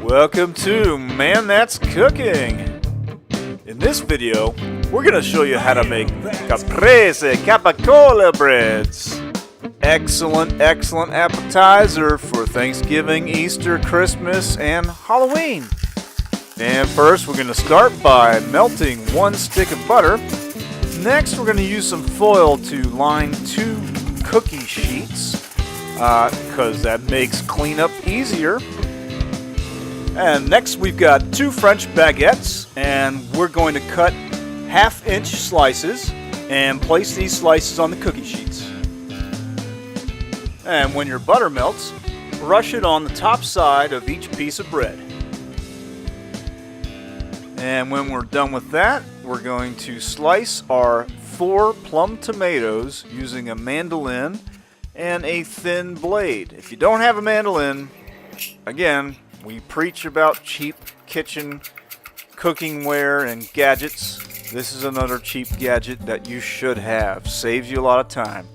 Welcome to Man That's Cooking. In this video, we're going to show you how to make Caprese Capicola breads. Excellent appetizer for Thanksgiving, Easter, Christmas, and Halloween. And first, we're going to start by melting 1 stick of butter. Next, we're going to use some foil to line 2 cookie sheets because that makes cleanup easier. And next we've got 2 French baguettes, and we're going to cut 1/2-inch slices and place these slices on the cookie sheets. And when your butter melts, brush it on the top side of each piece of bread. And when we're done with that, we're going to slice our 4 plum tomatoes using a mandolin and a thin blade. If you don't have a mandolin, again, we preach about cheap kitchen cookingware and gadgets. This is another cheap gadget that you should have. Saves you a lot of time.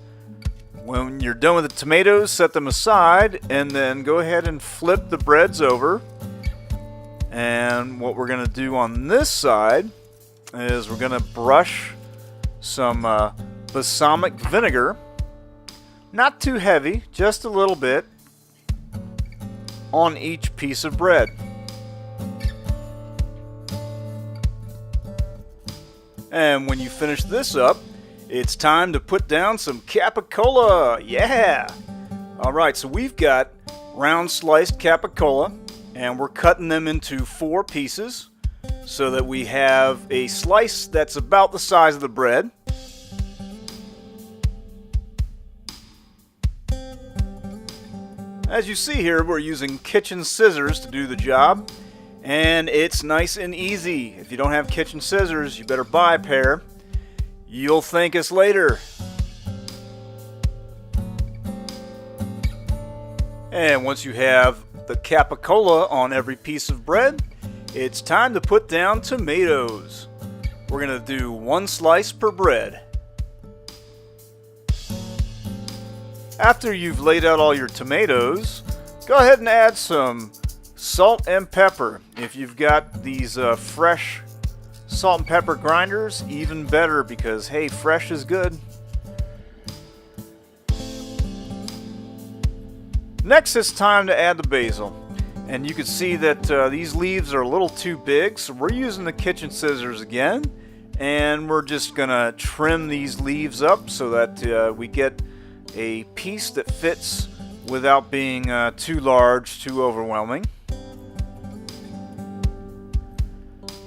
When you're done with the tomatoes, set them aside and then go ahead and flip the breads over. And what we're going to do on this side is we're going to brush some balsamic vinegar. Not too heavy, just a little bit, on each piece of bread. And when you finish this up, it's time to put down some Capicola. Yeah! Alright, so we've got round sliced Capicola, and we're cutting them into 4 pieces so that we have a slice that's about the size of the bread. As you see here, we're using kitchen scissors to do the job, and it's nice and easy. If you don't have kitchen scissors, you better buy a pair. You'll thank us later. And once you have the Capicola on every piece of bread, it's time to put down tomatoes. We're going to do 1 slice per bread. After you've laid out all your tomatoes, go ahead and add some salt and pepper. If you've got these fresh salt and pepper grinders, even better because, hey, fresh is good. Next, it's time to add the basil. And you can see that these leaves are a little too big, so we're using the kitchen scissors again. And we're just going to trim these leaves up so that we get a piece that fits without being too large, too overwhelming.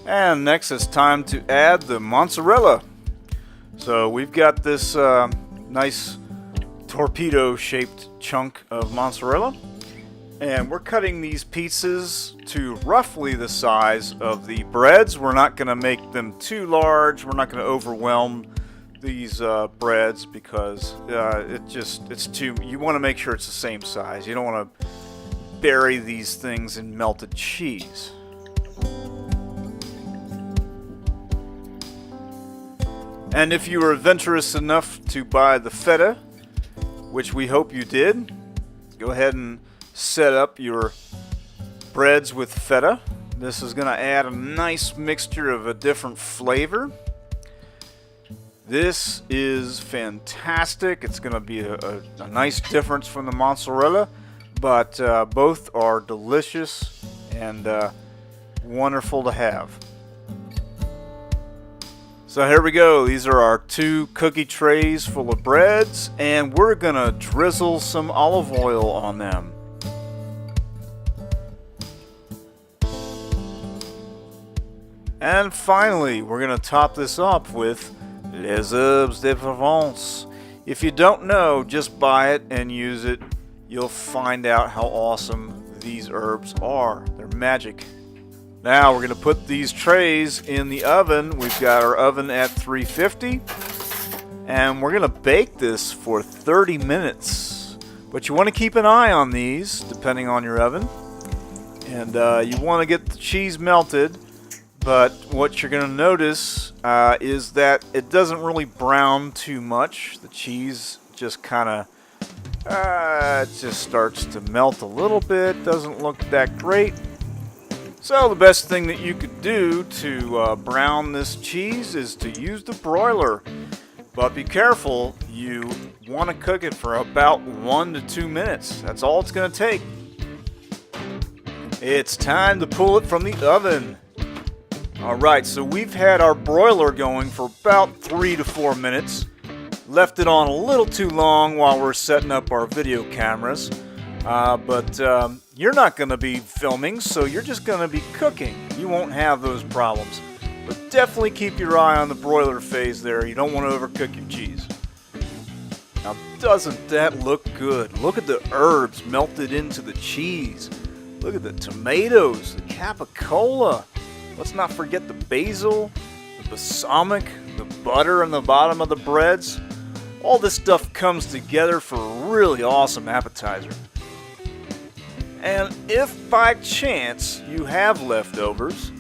And next it's time to add the mozzarella. So we've got this nice torpedo shaped chunk of mozzarella, and we're cutting these pieces to roughly the size of the breads. We're not going to make them too large. We're not going to overwhelm these breads because it's too, you want to make sure it's the same size. You don't want to bury these things in melted cheese. And if you were adventurous enough to buy the feta, which we hope you did, go ahead and set up your breads with feta. This is going to add a nice mixture of a different flavor. This is fantastic. It's going to be a nice difference from the mozzarella, but both are delicious and wonderful to have. So here we go. These are our 2 cookie trays full of breads, and we're going to drizzle some olive oil on them. And finally, we're going to top this off with les herbes de Provence. If you don't know, just buy it and use it. You'll find out how awesome these herbs are. They're magic. Now we're going to put these trays in the oven. We've got our oven at 350, and we're going to bake this for 30 minutes. But you want to keep an eye on these depending on your oven, and you want to get the cheese melted. But what you're going to notice is that it doesn't really brown too much. The cheese just kind of it just starts to melt a little bit. Doesn't look that great. So the best thing that you could do to brown this cheese is to use the broiler. But be careful, you want to cook it for about 1 to 2 minutes. That's all it's going to take. It's time to pull it from the oven. Alright, so we've had our broiler going for about 3 to 4 minutes. Left it on a little too long while we're setting up our video cameras. But you're not going to be filming, so you're just going to be cooking. You won't have those problems. But definitely keep your eye on the broiler phase there. You don't want to overcook your cheese. Now, doesn't that look good? Look at the herbs melted into the cheese. Look at the tomatoes, the capicola. Let's not forget the basil, the balsamic, the butter on the bottom of the breads. All this stuff comes together for a really awesome appetizer. And if by chance you have leftovers,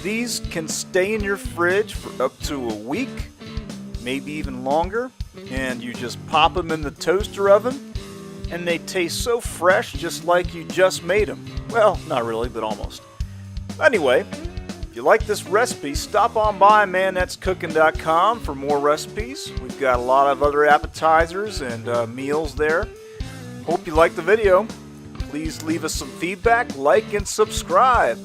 these can stay in your fridge for up to a week, maybe even longer, and you just pop them in the toaster oven, and they taste so fresh just like you just made them. Well, not really, but almost. Anyway, if you like this recipe, stop on by manthat'scooking.com for more recipes. We've got a lot of other appetizers and meals there. Hope you liked the video. Please leave us some feedback, like, and subscribe.